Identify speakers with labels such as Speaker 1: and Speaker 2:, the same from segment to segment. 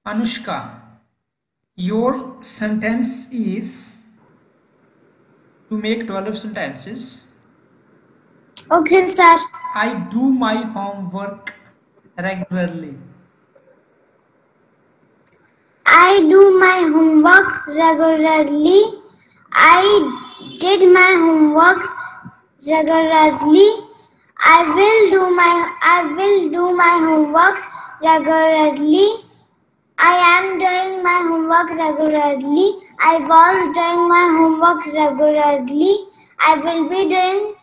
Speaker 1: Anushka, your sentence is to make 12 sentences.
Speaker 2: Okay, sir.
Speaker 1: I do my homework regularly.
Speaker 2: I do my homework regularly. I did my homework regularly. I will do my homework regularly. I am doing my homework regularly. I was doing my homework regularly. I will be doing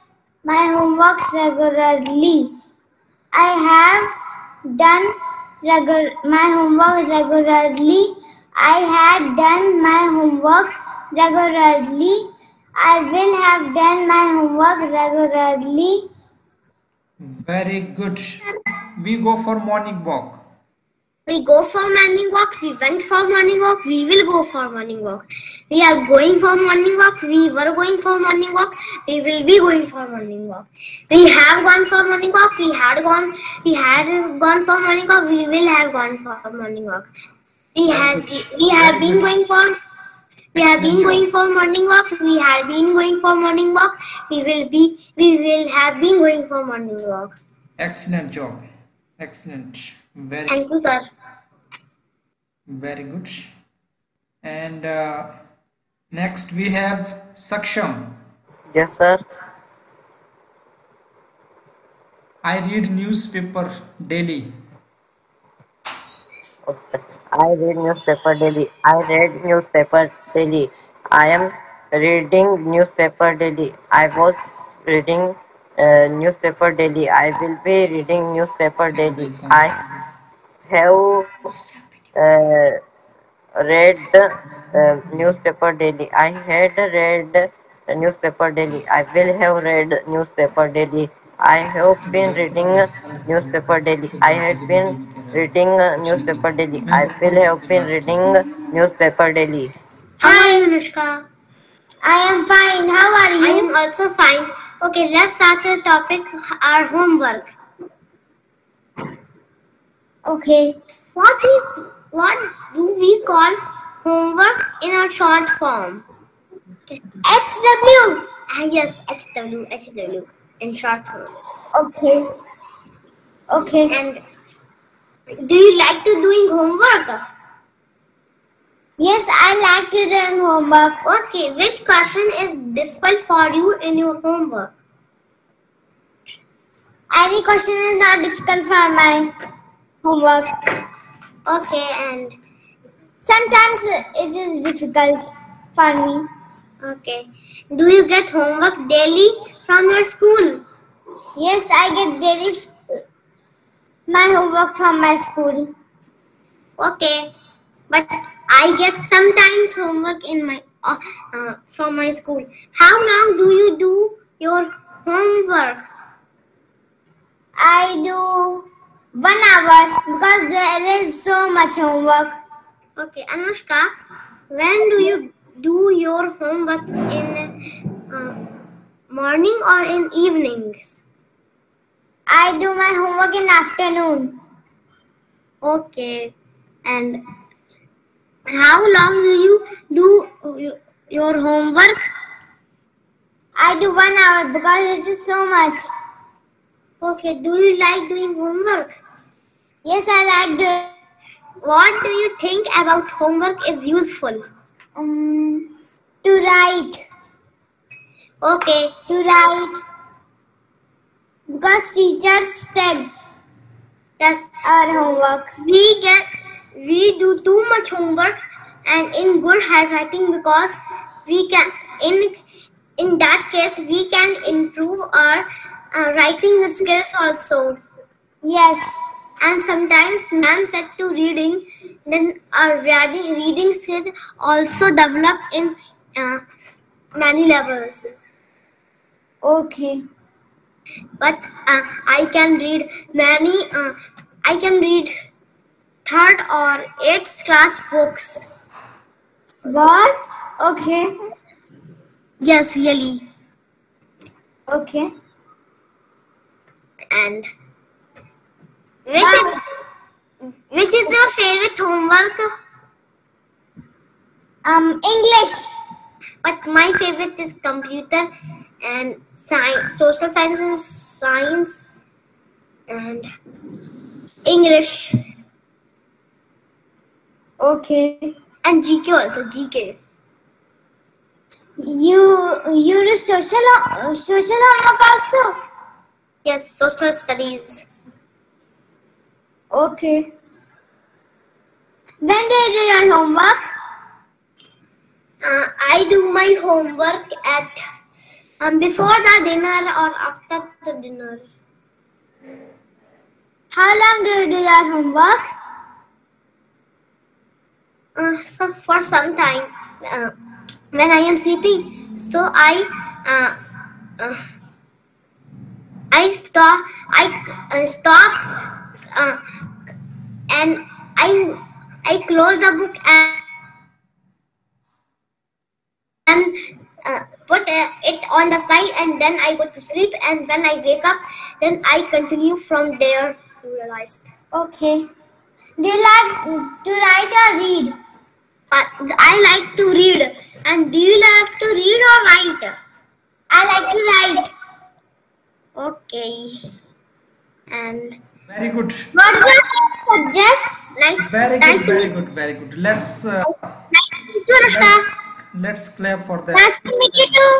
Speaker 2: my homework regularly. I have done my homework regularly. I had done my homework regularly. I will have done my homework regularly.
Speaker 1: Very good. We go for morning walk.
Speaker 2: We go for morning walk. We went for morning walk. We will go for morning walk. We are going for morning walk. We were going for morning walk. We will be going for morning walk. We have gone for morning walk. We had gone for morning walk. We will have gone for morning walk. We have been going for morning walk. We have been going for morning walk. We will have been going for morning walk.
Speaker 1: Excellent job. Excellent.
Speaker 2: Thank you, sir.
Speaker 1: Very good. And next we have Saksham.
Speaker 3: Yes, sir.
Speaker 1: I read newspaper daily.
Speaker 3: Okay. I read newspaper daily. I read newspaper daily. I am reading newspaper daily. I was reading newspaper daily. I will be reading newspaper daily. I have read newspaper daily. I had read newspaper daily. I will have read newspaper daily. I have been reading newspaper daily. I had been reading newspaper daily. I will have been reading newspaper daily.
Speaker 2: Hi, Anushka. I am fine. How are you? I am also fine. Okay, let's start the topic, our homework. Okay. What do we call homework in a short form? Okay. HW. Yes, HW in short form. Okay. Okay. And do you like to doing homework? Yes, I like to do homework. Okay, which question is difficult for you in your homework? Any question is not difficult for my homework. Okay, and sometimes it is difficult for me. Okay. Do you get homework daily from your school? Yes, I get daily my homework from my school. Okay, but I get sometimes homework in my from my school. How long do you do your homework? I do 1 hour because there is so much homework. Okay, Anushka, when do you do your homework in morning or in evenings? I do my homework in afternoon. Okay, and how long do you do your homework? I do 1 hour because it is so much. Okay, do you like doing homework? Yes, I like doing. What do you think about homework is useful? To write. Okay, to write. Because teachers said that's our homework. We do too much homework and in good handwriting because we can in that case we can improve our writing skills also. Yes. And sometimes ma'am said to reading, then our reading skills also develop in many levels. Okay. But I can read many. I can read third or eighth class books. What? Okay. Yes, really. Okay. And which is your favorite homework?
Speaker 4: English.
Speaker 2: But my favorite is computer and science, social sciences, science, and English.
Speaker 4: Okay.
Speaker 2: And GK also, GK.
Speaker 4: You do social homework also?
Speaker 2: Yes, social studies.
Speaker 4: Okay. When do you do your homework?
Speaker 2: I do my homework at before the dinner or after the dinner.
Speaker 4: How long do you do your homework?
Speaker 2: So for some time, when I am sleeping, so I stop and I close the book and put it on the side, and then I go to sleep, and when I wake up, then I continue from there to realize.
Speaker 4: Okay. Do you like to write or read?
Speaker 2: I like to read. And do you like to read or write?
Speaker 4: I like to write.
Speaker 2: Okay. And
Speaker 1: Very good.
Speaker 4: What is your subject?
Speaker 2: nice,
Speaker 1: Very
Speaker 2: nice
Speaker 1: good.
Speaker 2: to
Speaker 1: Very
Speaker 2: meet
Speaker 1: good. Very good. Let's
Speaker 2: you, Anushka.
Speaker 1: let's clap for that.
Speaker 4: Nice to meet you too.